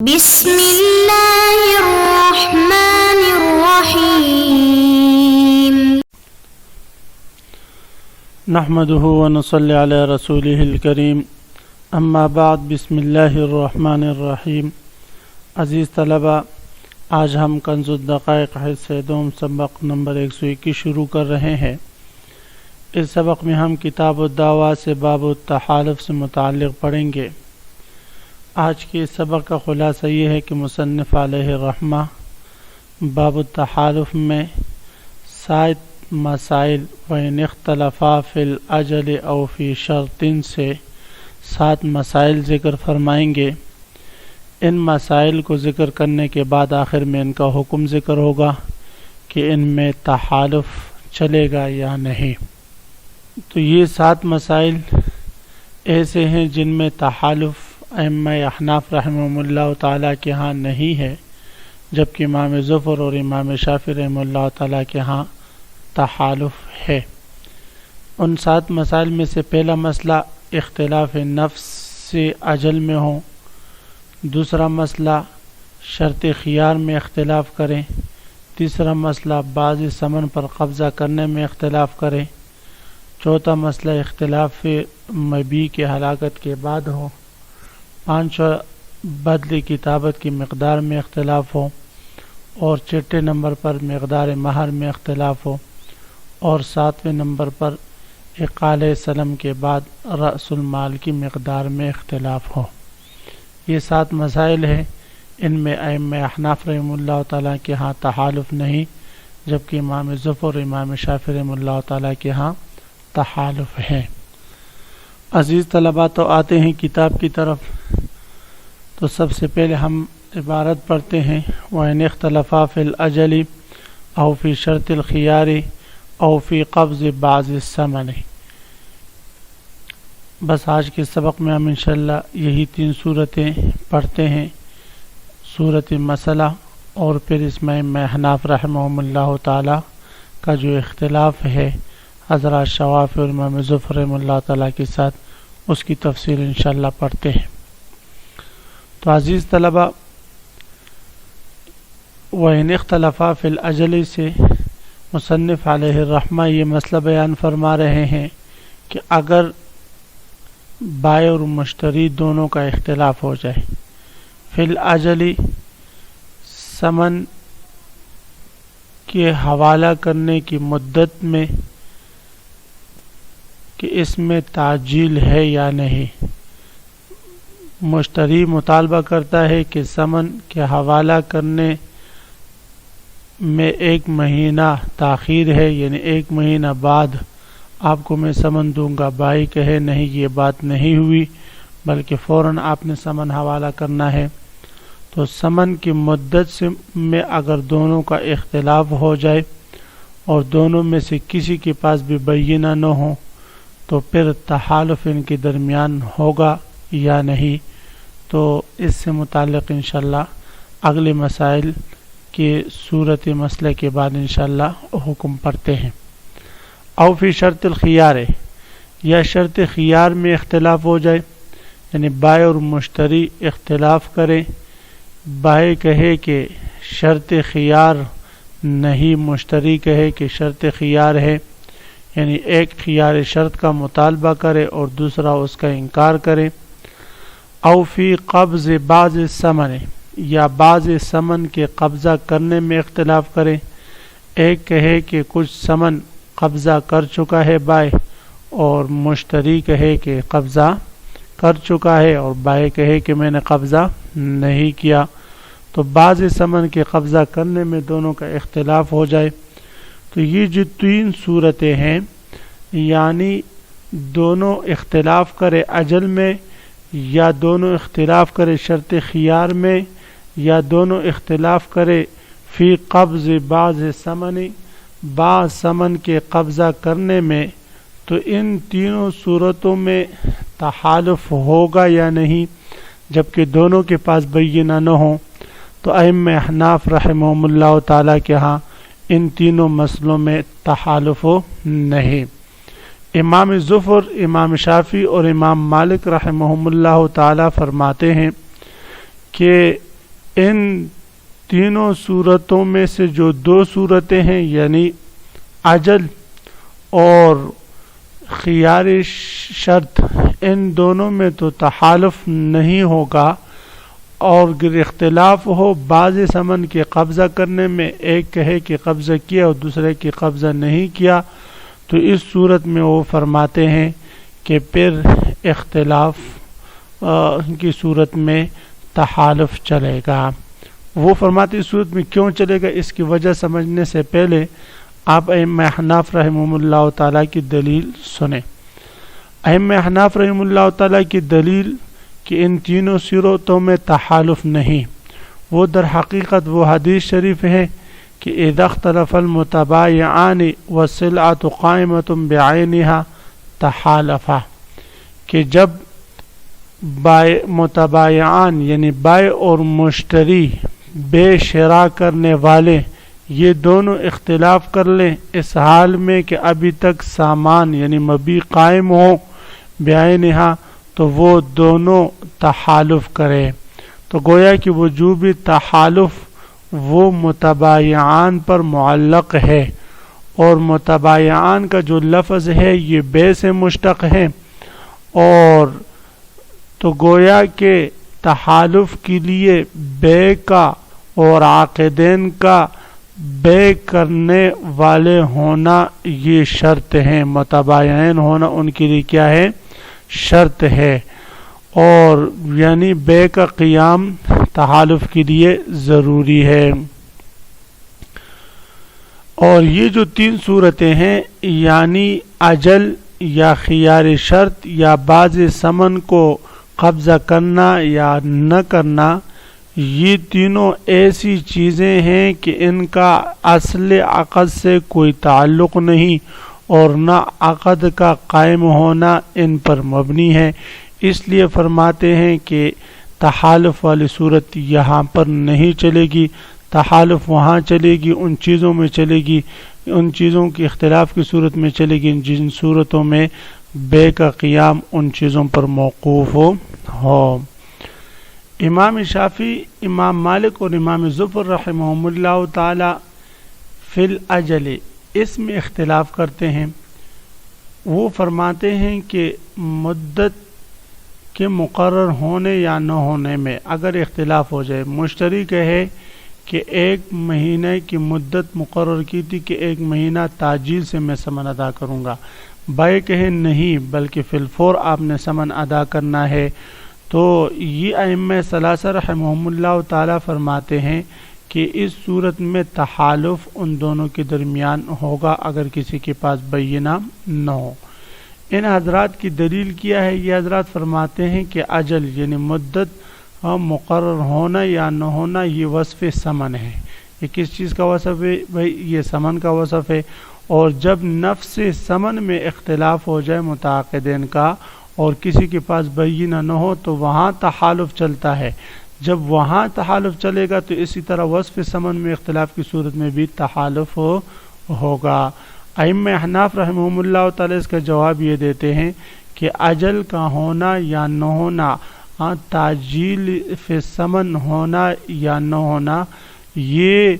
بسم اللہ الرحمن الرحیم نحمده ونصلي على رسوله الكريم اما بعد بسم اللہ الرحمن الرحیم۔ عزیز طلبہ، آج ہم کنز الدقائق حصہ دوم سبق نمبر 121 شروع کر رہے ہیں۔ اس سبق میں ہم کتاب الدعوہ سے باب التحالف سے متعلق پڑھیں گے۔ آج کے اس سبق کا خلاصہ یہ ہے کہ مصنف علیہ الرحمہ باب التحالف میں 7 مسائل وَإِنِ اخْتَلَفَا فِي الْأَجَلِ أَوْ فِي شَرْطٍ سے 7 مسائل ذکر فرمائیں گے۔ ان مسائل کو ذکر کرنے کے بعد آخر میں ان کا حکم ذکر ہوگا کہ ان میں تحالف چلے گا یا نہیں۔ تو یہ 7 مسائل ایسے ہیں جن میں تحالف ائمہ احناف رحمہ اللہ تعالیٰ کے ہاں نہیں ہے، جبکہ امام ظفر اور امام شافعی رحمہ اللہ تعالیٰ کے ہاں تحالف ہے۔ ان 7 مسائل میں سے پہلا مسئلہ اختلاف نفس سے اجل میں ہو، دوسرا مسئلہ شرط خیار میں اختلاف کریں، تیسرا مسئلہ بعض ثمن پر قبضہ کرنے میں اختلاف کریں، چوتھا مسئلہ اختلاف مبیع کے ہلاکت کے بعد ہو، 5 بدل کتابت کی مقدار میں اختلاف ہو، اور 6 نمبر پر مقدار مہر میں اختلاف ہو، اور 7ویں نمبر پر اقالہ سلم کے بعد رأس المال کی مقدار میں اختلاف ہو۔ یہ 7 مسائل ہیں، ان میں ائمہ احناف رحمہ اللہ تعالیٰ کے ہاں تحالف نہیں، جبکہ امام ظفر اور امام شافعی رحمہ اللہ تعالیٰ کے ہاں تحالف ہے۔ عزیز طلباء، تو آتے ہیں کتاب کی طرف۔ تو سب سے پہلے ہم عبارت پڑھتے ہیں وَإِنِ اخْتَلَفَا فِي الْأَجَلِ أَوْ فِي شَرْطِ الْخِيَارِ أَوْ فِي قَبْضِ بَعْضِ الثَّمَنِ۔ بس آج کے سبق میں ہم انشاءاللہ یہی 3 صورتیں پڑھتے ہیں، صورت مسئلہ، اور پھر اس میں ائمہ احناف رحمہم اللہ تعالی کا جو اختلاف ہے حضرات شوافی اور امام ظفر رحمہ اللہ تعالیٰ کے ساتھ، اس کی تفصیل انشاءاللہ پڑھتے ہیں۔ تو عزیز طلبہ، وَإِنِ اخْتَلَفَا فِي الْأَجَلِ سے مصنف علیہ الرحمہ یہ مسئلہ بیان فرما رہے ہیں کہ اگر بائع اور مشتری دونوں کا اختلاف ہو جائے، فی الأجل ثمن کے حوالہ کرنے کی مدت میں، کہ اس میں تعجیل ہے یا نہیں۔ مشتری مطالبہ کرتا ہے کہ ثمن کے حوالہ کرنے میں 1 مہینہ تاخیر ہے، یعنی 1 مہینہ بعد آپ کو میں ثمن دوں گا۔ بھائی کہے نہیں، یہ بات نہیں ہوئی، بلکہ فوراً آپ نے ثمن حوالہ کرنا ہے۔ تو ثمن کی مدت میں اگر دونوں کا اختلاف ہو جائے اور دونوں میں سے کسی کے پاس بھی بینہ نہ ہو، تو پھر تحالف ان کے درمیان ہوگا یا نہیں۔ تو اس سے متعلق انشاءاللہ اگلے مسائل کے صورت مسئلے کے بعد انشاءاللہ حکم پڑھتے ہیں۔ او فی شرط الخیار، یا شرط خیار میں اختلاف ہو جائے، یعنی بائع اور مشتری اختلاف کریں، بائع کہے کہ شرط خیار نہیں، مشتری کہے کہ شرط خیار ہے، یعنی ایک خیار شرط کا مطالبہ کرے اور دوسرا اس کا انکار کرے۔ او فی قبض بعض الثمن، یا بعض ثمن کے قبضہ کرنے میں اختلاف کرے، ایک کہے کہ کچھ ثمن قبضہ کر چکا ہے بائع، اور مشتری کہے کہ قبضہ کر چکا ہے، اور بائع کہے کہ میں نے قبضہ نہیں کیا۔ تو بعض ثمن کے قبضہ کرنے میں دونوں کا اختلاف ہو جائے، تو یہ جو 3 صورتیں ہیں، یعنی دونوں اختلاف کرے اجل میں، یا دونوں اختلاف کرے شرط خیار میں، یا دونوں اختلاف کرے فی قبض بعض ثمن، بعض ثمن کے قبضہ کرنے میں، تو ان تینوں صورتوں میں تحالف ہوگا یا نہیں، جبکہ دونوں کے پاس بینہ نہ ہوں۔ تو ائمہ احناف رحمہم اللہ تعالیٰ کے ہاں ان تینوں مسئلوں میں تحالف نہیں۔ امام ظفر، امام شافعی اور امام مالک رحمہم اللہ تعالی فرماتے ہیں کہ ان تینوں صورتوں میں سے جو دو صورتیں ہیں یعنی اجل اور خیار شرط، ان دونوں میں تو تحالف نہیں ہوگا، اور اگر اختلاف ہو بعض ثمن کے قبضہ کرنے میں، ایک کہے کہ قبضہ کیا اور دوسرے کی قبضہ نہیں کیا، تو اس صورت میں وہ فرماتے ہیں کہ پھر اختلاف کی صورت میں تحالف چلے گا۔ وہ فرماتے اس صورت میں کیوں چلے گا، اس کی وجہ سمجھنے سے پہلے آپ ائمہ احناف رحمہ اللہ تعالیٰ کی دلیل سنیں۔ ائمہ احناف رحمہ اللہ تعالیٰ کی دلیل کہ ان تینوں صورتوں میں تحالف نہیں، وہ در حقیقت وہ حدیث شریف ہے کہ اذا اختلف المتبایعان والسلعة قائمة بعینها تحالفا، کہ جب متبایعان یعنی بائع اور مشتری، بے شراء کرنے والے، یہ دونوں اختلاف کر لیں اس حال میں کہ ابھی تک سامان یعنی مبیع قائم ہو بعینہا، تو وہ دونوں تحالف کرے، تو گویا کہ وجوب تحالف وہ متبایعان پر معلق ہے، اور متبایعان کا جو لفظ ہے یہ بے سے مشتق ہے، اور تو گویا کہ تحالف کے لیے بے کا اور عاقدین کا بے کرنے والے ہونا یہ شرط ہے، متبایعین ہونا ان کے لیے کیا ہے، شرط ہے، اور یعنی بے کا قیام تحالف کے لیے ضروری ہے۔ اور یہ جو تین صورتیں ہیں یعنی اجل یا خیار شرط یا بعض ثمن کو قبضہ کرنا یا نہ کرنا، یہ تینوں ایسی چیزیں ہیں کہ ان کا اصل عقد سے کوئی تعلق نہیں، اور نہ عقد کا قائم ہونا ان پر مبنی ہے، اس لیے فرماتے ہیں کہ تحالف والی صورت یہاں پر نہیں چلے گی، تحالف وہاں چلے گی، ان چیزوں میں چلے گی، ان چیزوں کی اختلاف کی صورت میں چلے گی جن صورتوں میں بے کا قیام ان چیزوں پر موقوف ہو۔ امام شافعی، امام مالک اور امام ظفر رحمہم اللہ تعالی فی الاجل اس میں اختلاف کرتے ہیں۔ وہ فرماتے ہیں کہ مدت کے مقرر ہونے یا نہ ہونے میں اگر اختلاف ہو جائے، مشتری کہے کہ 1 مہینے کی مدت مقرر کی تھی کہ 1 مہینہ تاجیل سے میں ثمن ادا کروں گا، بائع کہے نہیں بلکہ فی الفور آپ نے ثمن ادا کرنا ہے، تو یہ ائمہ ثلاثہ رحمہم اللہ تعالی فرماتے ہیں کہ اس صورت میں تحالف ان دونوں کے درمیان ہوگا اگر کسی کے پاس بینہ نہ ہو۔ ان حضرات کی دلیل کیا ہے؟ یہ حضرات فرماتے ہیں کہ اجل یعنی مدت مقرر ہونا یا نہ ہونا یہ وصف ثمن ہے۔ یہ کس چیز کا وصف ہے بھائی؟ یہ ثمن کا وصف ہے، اور جب نفس ثمن میں اختلاف ہو جائے متعاقدین کا اور کسی کے پاس بینہ نہ ہو تو وہاں تحالف چلتا ہے، جب وہاں تحالف چلے گا تو اسی طرح وصف ثمن میں اختلاف کی صورت میں بھی تحالف ہوگا۔ ائمہ احناف رحمہم اللہ تعالی اس کا جواب یہ دیتے ہیں کہ اجل کا ہونا یا نہ ہونا، تاجیل فی ثمن ہونا یا نہ ہونا، یہ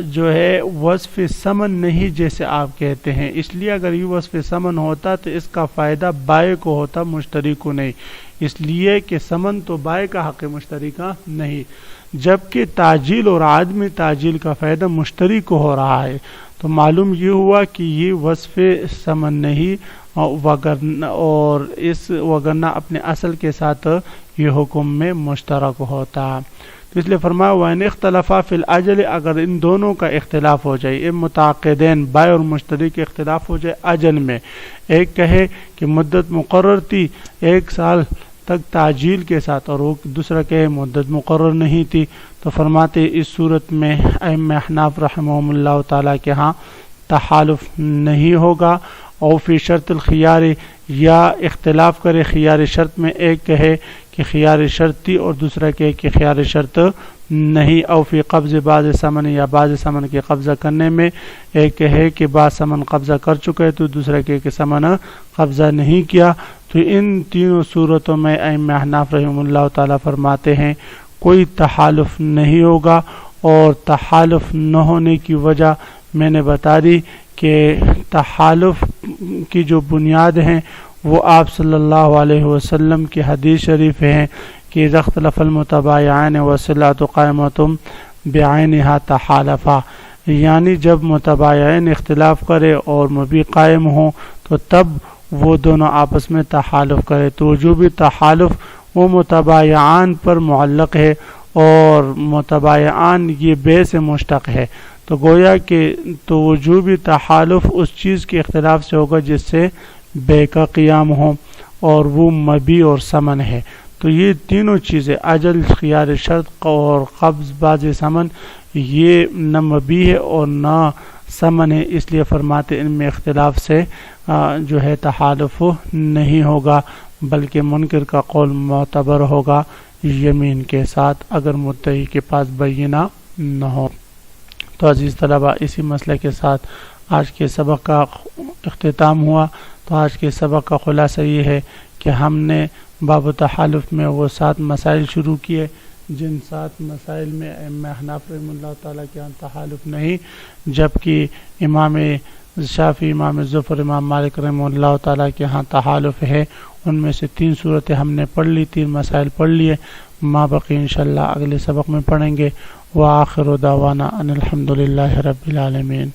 جو ہے وصف ثمن نہیں جیسے آپ کہتے ہیں، اس لیے اگر یہ وصف ثمن ہوتا تو اس کا فائدہ بائع کو ہوتا، مشتری کو نہیں، اس لیے کہ ثمن تو بائع کا حق مشتری کا نہیں، جبکہ تاجیل اور عدم تاجیل کا فائدہ مشتری کو ہو رہا ہے، تو معلوم یہ ہوا کہ یہ وصف ثمن نہیں، اور وگرنہ اپنے اصل کے ساتھ یہ حکم میں مشترک ہوتا۔ تو اس لیے فرمایا وَإِنِ اخْتَلَفَا فِي الْأَجَلِ، اگر ان دونوں کا اختلاف ہو جائے، ان متعاقدین بائع اور مشتری کے اختلاف ہو جائے اجل میں، ایک کہے کہ مدت مقرر تھی 1 سال تک تاجیل کے ساتھ اور وہ دوسرا کہے مدت مقرر نہیں تھی، تو فرماتے اس صورت میں ائمہ احناف رحمہم اللہ تعالیٰ کے ہاں تحالف نہیں ہوگا۔ اور فی شرط الخیار، یا اختلاف کرے خیار شرط میں، ایک کہے کہ خیار شرط تھی اور دوسرا کہے کہ خیار شرط نہیں، او فی قبض بعض ثمن، یا بعض ثمن کے قبضہ کرنے میں، ایک کہے کہ بعض ثمن قبضہ کر چکے ہے تو دوسرا کہے کہ ثمن قبضہ نہیں کیا، تو ان تینوں صورتوں میں ائمہ احناف رحمہ اللہ تعالیٰ فرماتے ہیں کوئی تحالف نہیں ہوگا، اور تحالف نہ ہونے کی وجہ میں نے بتا دی کہ تحالف کی جو بنیاد ہیں وہ آپ صلی اللہ علیہ وسلم کی حدیث شریف ہیں کہ اذا اختلف المتبايعان والصلاة قائمة بعینها تحالفا، یعنی جب متبايعین اختلاف کرے اور مبیع قائم ہوں تو تب وہ دونوں آپس میں تحالف کرے۔ تو وجوبی تحالف وہ متبايعان پر معلق ہے، اور متبايعان یہ بے سے مشتق ہے، تو گویا کہ تو وجوبی تحالف اس چیز کے اختلاف سے ہوگا جس سے بے کا قیام ہو، اور وہ مبیع اور ثمن ہے۔ تو یہ تینوں چیزیں اجل، خیار شرط اور قبض باز ثمن، یہ نہ مبیع ہے اور نہ ثمن ہے، اس لیے فرماتے ان میں اختلاف سے جو ہے تحالف نہیں ہوگا، بلکہ منکر کا قول معتبر ہوگا یمین کے ساتھ اگر مدعی کے پاس بینہ نہ ہو۔ تو عزیز طلبہ، اسی مسئلے کے ساتھ آج کے سبق کا اختتام ہوا۔ تو آج کے سبق کا خلاصہ یہ ہے کہ ہم نے باب تحالف میں وہ 7 مسائل شروع کیے، جن 7 مسائل میں ائمہ احناف رحمہ اللہ تعالیٰ کے ہاں تحالف نہیں، جبکہ امام شافعی، امام ظفر، امام مالک رحمہ اللہ تعالیٰ کے ہاں تحالف ہے۔ ان میں سے 3 صورتیں ہم نے پڑھ لی، 3 مسائل پڑھ لیے، ما بقی انشاءاللہ اگلے سبق میں پڑھیں گے۔ وآخر دعوانا ان الحمد للہ رب العالمین۔